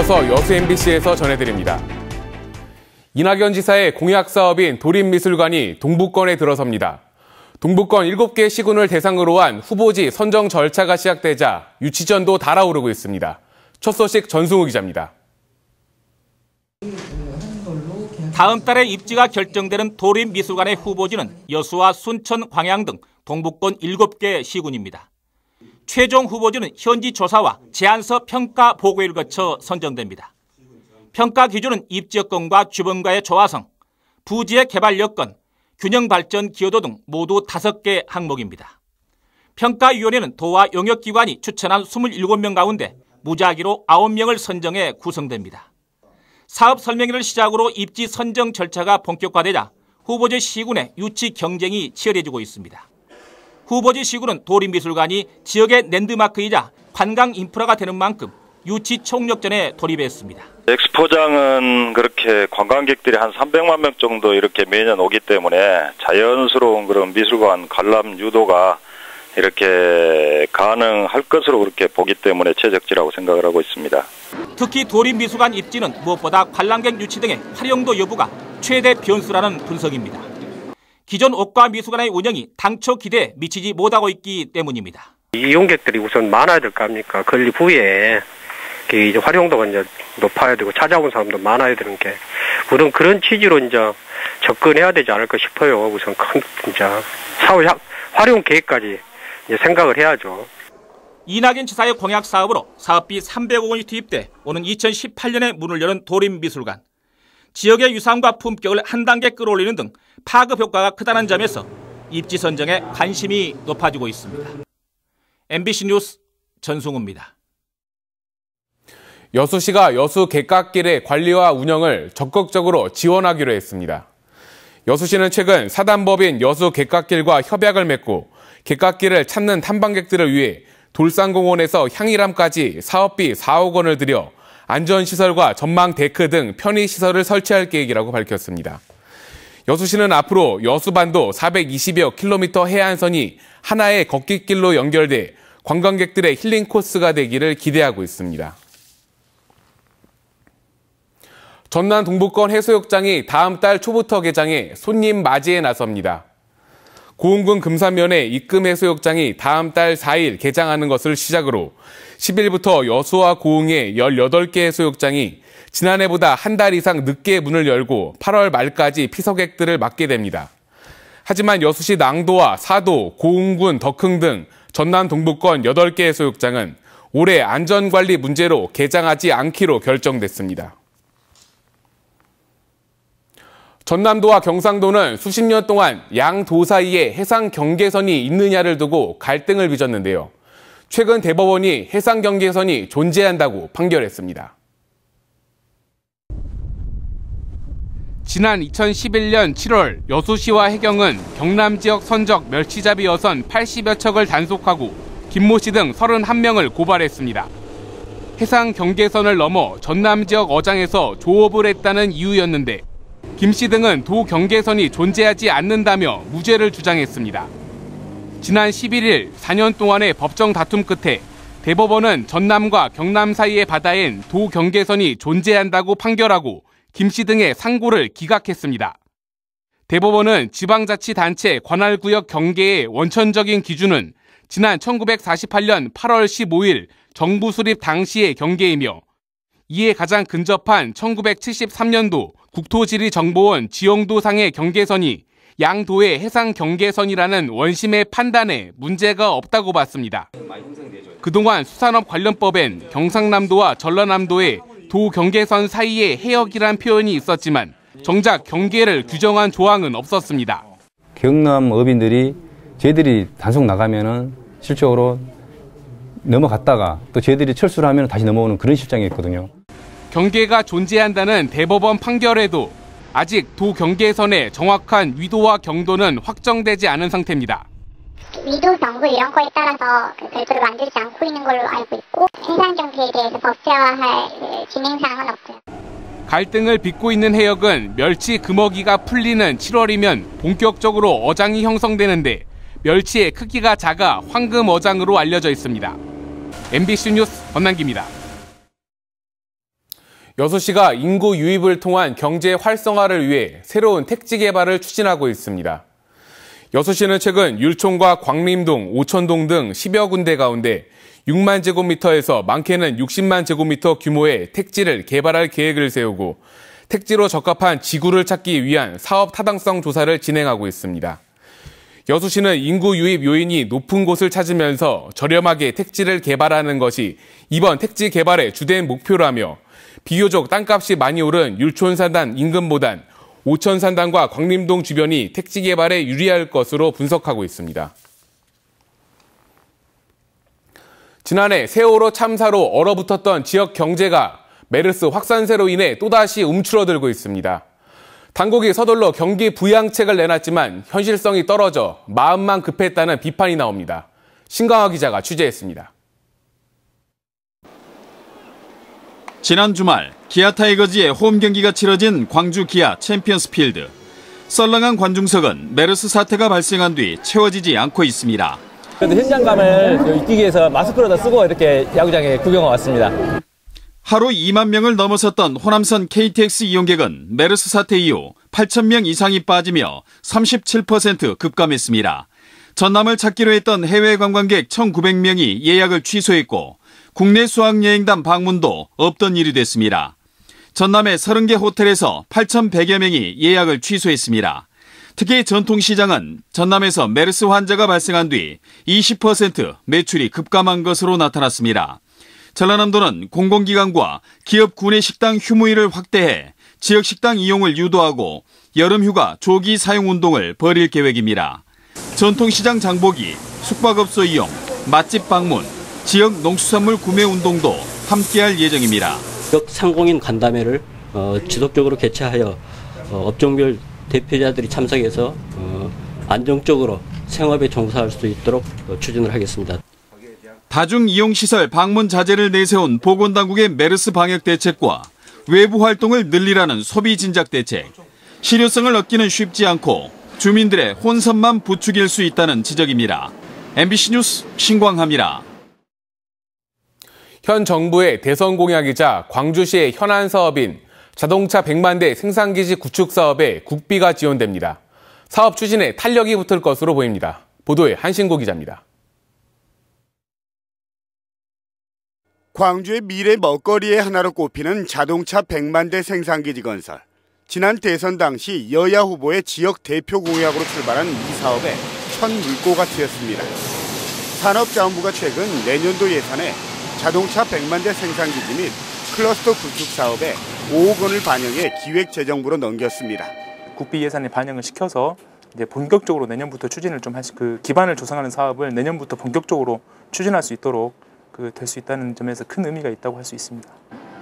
이어서 여수 MBC에서 전해드립니다. 이낙연 지사의 공약 사업인 도립미술관이 동북권에 들어섭니다. 동북권 7개 시군을 대상으로 한 후보지 선정 절차가 시작되자 유치전도 달아오르고 있습니다. 첫 소식 전승우 기자입니다. 다음 달에 입지가 결정되는 도립미술관의 후보지는 여수와 순천, 광양 등 동북권 7개 시군입니다. 최종 후보지는 현지 조사와 제안서 평가 보고를 거쳐 선정됩니다. 평가 기준은 입지 여건과 주변과의 조화성, 부지의 개발 여건, 균형 발전 기여도 등 모두 5개 항목입니다. 평가위원회는 도와 용역기관이 추천한 27명 가운데 무작위로 9명을 선정해 구성됩니다. 사업 설명회를 시작으로 입지 선정 절차가 본격화되자 후보지 시군의 유치 경쟁이 치열해지고 있습니다. 후보지 시군은 도립미술관이 지역의 랜드마크이자 관광 인프라가 되는 만큼 유치 총력전에 돌입했습니다. 엑스포장은 그렇게 관광객들이 한 300만 명 정도 이렇게 매년 오기 때문에 자연스러운 그런 미술관 관람 유도가 이렇게 가능할 것으로 그렇게 보기 때문에 최적지라고 생각을 하고 있습니다. 특히 도립미술관 입지는 무엇보다 관람객 유치 등의 활용도 여부가 최대 변수라는 분석입니다. 기존 옷과 미술관의 운영이 당초 기대에 미치지 못하고 있기 때문입니다. 이용객들이 우선 많아야 될 거 아닙니까? 건립 후에 이제 활용도가 이제 높아야 되고 찾아온 사람도 많아야 되는 게 우선 그런 취지로 이제 접근해야 되지 않을까 싶어요. 우선 큰 진짜 사후 활용 계획까지 이제 생각을 해야죠. 이낙연 지사의 공약 사업으로 사업비 300억 원이 투입돼 오는 2018년에 문을 여는 도립미술관. 지역의 유산과 품격을 한 단계 끌어올리는 등 파급 효과가 크다는 점에서 입지 선정에 관심이 높아지고 있습니다. MBC 뉴스 전승우입니다. 여수시가 여수 갯갓길의 관리와 운영을 적극적으로 지원하기로 했습니다. 여수시는 최근 사단법인 여수 갯갓길과 협약을 맺고 갯갓길을 찾는 탐방객들을 위해 돌산공원에서 향일암까지 사업비 4억 원을 들여 안전시설과 전망 데크 등 편의시설을 설치할 계획이라고 밝혔습니다. 여수시는 앞으로 여수반도 420여 킬로미터 해안선이 하나의 걷기길로 연결돼 관광객들의 힐링 코스가 되기를 기대하고 있습니다. 전남 동북권 해수욕장이 다음 달 초부터 개장해 손님 맞이에 나섭니다. 고흥군 금산면의 입금해수욕장이 다음 달 4일 개장하는 것을 시작으로 10일부터 여수와 고흥의 18개 해수욕장이 지난해보다 한 달 이상 늦게 문을 열고 8월 말까지 피서객들을 맞게 됩니다. 하지만 여수시 낭도와 사도, 고흥군 덕흥 등 전남 동북권 8개 해수욕장은 올해 안전관리 문제로 개장하지 않기로 결정됐습니다. 전남도와 경상도는 수십 년 동안 양도 사이에 해상 경계선이 있느냐를 두고 갈등을 빚었는데요. 최근 대법원이 해상 경계선이 존재한다고 판결했습니다. 지난 2011년 7월 여수시와 해경은 경남 지역 선적 멸치잡이 어선 80여 척을 단속하고 김모 씨 등 31명을 고발했습니다. 해상 경계선을 넘어 전남 지역 어장에서 조업을 했다는 이유였는데 김 씨 등은 도 경계선이 존재하지 않는다며 무죄를 주장했습니다. 지난 11일 4년 동안의 법정 다툼 끝에 대법원은 전남과 경남 사이의 바다엔 도 경계선이 존재한다고 판결하고 김 씨 등의 상고를 기각했습니다. 대법원은 지방자치단체 관할구역 경계의 원천적인 기준은 지난 1948년 8월 15일 정부 수립 당시의 경계이며 이에 가장 근접한 1973년도 국토지리정보원 지형도상의 경계선이 양도의 해상 경계선이라는 원심의 판단에 문제가 없다고 봤습니다. 그동안 수산업관련법엔 경상남도와 전라남도의 도 경계선 사이의 해역이란 표현이 있었지만 정작 경계를 규정한 조항은 없었습니다. 경남 어민들이 저희들이 단속 나가면은 실적으로 넘어갔다가 또 저희들이 철수를 하면 다시 넘어오는 그런 실정이었거든요. 경계가 존재한다는 대법원 판결에도 아직 도 경계선의 정확한 위도와 경도는 확정되지 않은 상태입니다. 위도, 경도 이런 거에 따라서 별도로 만들지 않고 있는 걸로 알고 있고 해상 경계에 대해서 법제화할 진행사항은 없고요. 갈등을 빚고 있는 해역은 멸치 금어기가 풀리는 7월이면 본격적으로 어장이 형성되는데 멸치의 크기가 작아 황금 어장으로 알려져 있습니다. MBC 뉴스 권남기입니다. 여수시가 인구 유입을 통한 경제 활성화를 위해 새로운 택지 개발을 추진하고 있습니다. 여수시는 최근 율촌과 광림동, 오천동 등 10여 군데 가운데 6만 제곱미터에서 많게는 60만 제곱미터 규모의 택지를 개발할 계획을 세우고 택지로 적합한 지구를 찾기 위한 사업 타당성 조사를 진행하고 있습니다. 여수시는 인구 유입 요인이 높은 곳을 찾으면서 저렴하게 택지를 개발하는 것이 이번 택지 개발의 주된 목표라며 비교적 땅값이 많이 오른 율촌산단 인근보단 오천산단과 광림동 주변이 택지 개발에 유리할 것으로 분석하고 있습니다. 지난해 세월호 참사로 얼어붙었던 지역 경제가 메르스 확산세로 인해 또다시 움츠러들고 있습니다. 당국이 서둘러 경기 부양책을 내놨지만 현실성이 떨어져 마음만 급했다는 비판이 나옵니다. 신강화 기자가 취재했습니다. 지난 주말 기아 타이거즈의 홈 경기가 치러진 광주 기아 챔피언스 필드. 썰렁한 관중석은 메르스 사태가 발생한 뒤 채워지지 않고 있습니다. 그래도 현장감을 익히기 위해서 마스크를 쓰고 이렇게 야구장에 구경을 왔습니다. 하루 2만 명을 넘어섰던 호남선 KTX 이용객은 메르스 사태 이후 8천 명 이상이 빠지며 37% 급감했습니다. 전남을 찾기로 했던 해외 관광객 1,900명이 예약을 취소했고 국내 수학여행단 방문도 없던 일이 됐습니다. 전남의 30개 호텔에서 8,100여 명이 예약을 취소했습니다. 특히 전통시장은 전남에서 메르스 환자가 발생한 뒤 20% 매출이 급감한 것으로 나타났습니다. 전라남도는 공공기관과 기업 구내식당 휴무일을 확대해 지역식당 이용을 유도하고 여름휴가 조기 사용운동을 벌일 계획입니다. 전통시장 장보기, 숙박업소 이용, 맛집 방문, 지역 농수산물 구매 운동도 함께할 예정입니다. 지역 상공인 간담회를 지속적으로 개최하여 업종별 대표자들이 참석해서 안정적으로 생업에 종사할 수 있도록 추진을 하겠습니다. 다중이용시설 방문 자제를 내세운 보건당국의 메르스 방역 대책과 외부 활동을 늘리라는 소비 진작 대책. 실효성을 얻기는 쉽지 않고 주민들의 혼선만 부추길 수 있다는 지적입니다. MBC 뉴스 신광하입니다. 현 정부의 대선 공약이자 광주시의 현안 사업인 자동차 100만 대 생산기지 구축 사업에 국비가 지원됩니다. 사업 추진에 탄력이 붙을 것으로 보입니다. 보도에 한신고 기자입니다. 광주의 미래 먹거리의 하나로 꼽히는 자동차 100만 대 생산기지 건설. 지난 대선 당시 여야 후보의 지역 대표 공약으로 출발한 이 사업에 첫 물꼬가 트였습니다. 산업자원부가 최근 내년도 예산에 자동차 100만 대 생산기지 및 클러스터 구축 사업에 5억 원을 반영해 기획재정부로 넘겼습니다. 국비 예산에 반영을 시켜서 이제 본격적으로 내년부터 추진을 좀 기반을 조성하는 사업을 내년부터 본격적으로 추진할 수 있도록 될 수 있다는 점에서 큰 의미가 있다고 할 수 있습니다.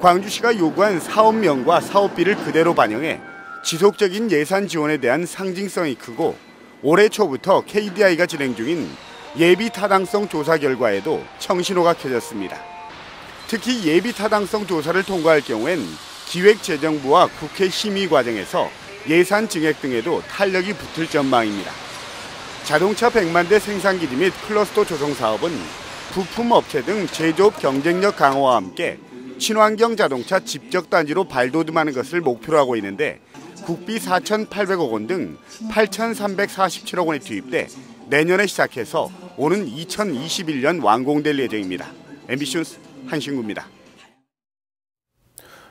광주시가 요구한 사업명과 사업비를 그대로 반영해 지속적인 예산 지원에 대한 상징성이 크고 올해 초부터 KDI가 진행 중인 예비 타당성 조사 결과에도 청신호가 켜졌습니다. 특히 예비 타당성 조사를 통과할 경우엔 기획재정부와 국회 심의 과정에서 예산 증액 등에도 탄력이 붙을 전망입니다. 자동차 100만 대 생산기지 및 클러스터 조성 사업은 부품업체 등 제조업 경쟁력 강화와 함께 친환경 자동차 집적단지로 발돋움하는 것을 목표로 하고 있는데 국비 4,800억 원 등 8,347억 원이 투입돼 내년에 시작해서 오는 2021년 완공될 예정입니다. MBC 뉴스 한신구입니다.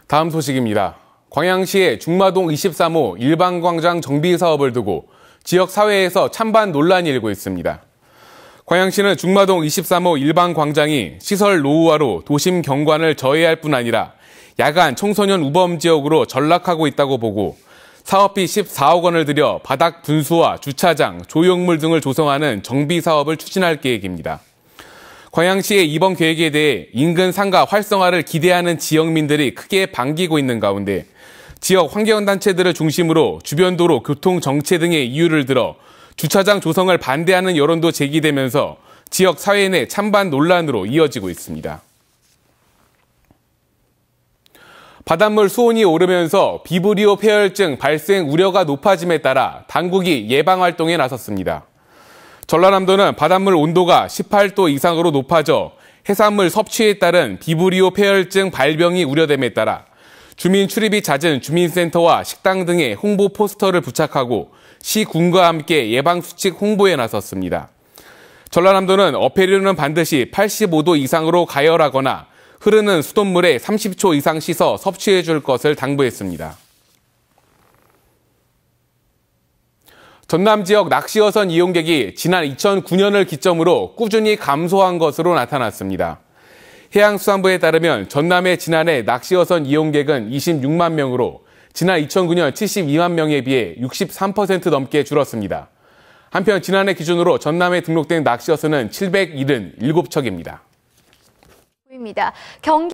다음 소식입니다. 광양시의 중마동 23호 일반광장 정비 사업을 두고 지역 사회에서 찬반 논란이 일고 있습니다. 광양시는 중마동 23호 일반광장이 시설 노후화로 도심 경관을 저해할 뿐 아니라 야간 청소년 우범 지역으로 전락하고 있다고 보고 사업비 14억 원을 들여 바닥 분수와 주차장, 조형물 등을 조성하는 정비 사업을 추진할 계획입니다. 광양시의 이번 계획에 대해 인근 상가 활성화를 기대하는 지역민들이 크게 반기고 있는 가운데 지역 환경단체들을 중심으로 주변 도로 교통 정체 등의 이유를 들어 주차장 조성을 반대하는 여론도 제기되면서 지역 사회 내 찬반 논란으로 이어지고 있습니다. 바닷물 수온이 오르면서 비브리오 폐혈증 발생 우려가 높아짐에 따라 당국이 예방 활동에 나섰습니다. 전라남도는 바닷물 온도가 18도 이상으로 높아져 해산물 섭취에 따른 비브리오 폐혈증 발병이 우려됨에 따라 주민 출입이 잦은 주민센터와 식당 등에 홍보 포스터를 부착하고 시군과 함께 예방수칙 홍보에 나섰습니다. 전라남도는 어패류는 반드시 85도 이상으로 가열하거나 흐르는 수돗물에 30초 이상 씻어 섭취해 줄 것을 당부했습니다. 전남 지역 낚시어선 이용객이 지난 2009년을 기점으로 꾸준히 감소한 것으로 나타났습니다. 해양수산부에 따르면 전남의 지난해 낚시어선 이용객은 26만 명으로 지난 2009년 72만 명에 비해 63% 넘게 줄었습니다. 한편 지난해 기준으로 전남에 등록된 낚시어선은 777척입니다. 경기